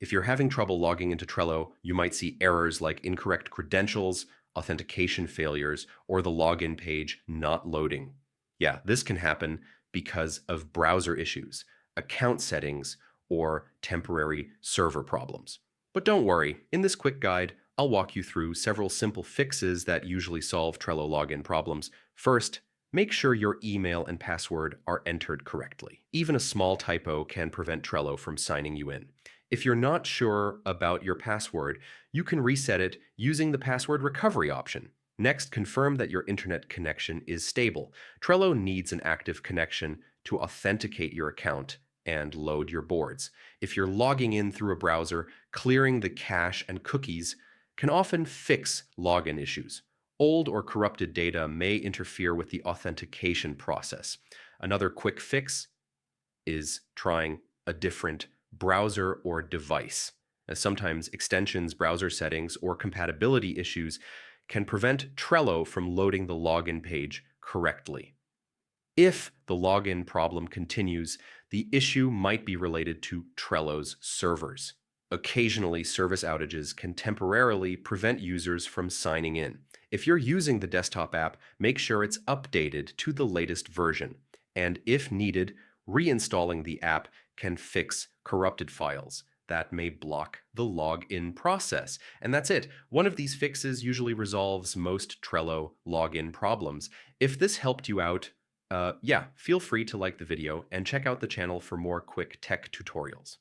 If you're having trouble logging into Trello, you might see errors like incorrect credentials, authentication failures, or the login page not loading. Yeah, this can happen because of browser issues, account settings, or temporary server problems. But don't worry, in this quick guide, I'll walk you through several simple fixes that usually solve Trello login problems. First, make sure your email and password are entered correctly. Even a small typo can prevent Trello from signing you in. If you're not sure about your password, you can reset it using the password recovery option. Next, confirm that your internet connection is stable. Trello needs an active connection to authenticate your account and load your boards. If you're logging in through a browser, clearing the cache and cookies can often fix login issues. Old or corrupted data may interfere with the authentication process. Another quick fix is trying a different browser or device. As sometimes extensions, browser settings, or compatibility issues can prevent Trello from loading the login page correctly. If the login problem continues, the issue might be related to Trello's servers. Occasionally, service outages can temporarily prevent users from signing in. If you're using the desktop app, make sure it's updated to the latest version. And if needed, reinstalling the app can fix corrupted files that may block the login process. And that's it. One of these fixes usually resolves most Trello login problems. If this helped you out, feel free to like the video and check out the channel for more quick tech tutorials.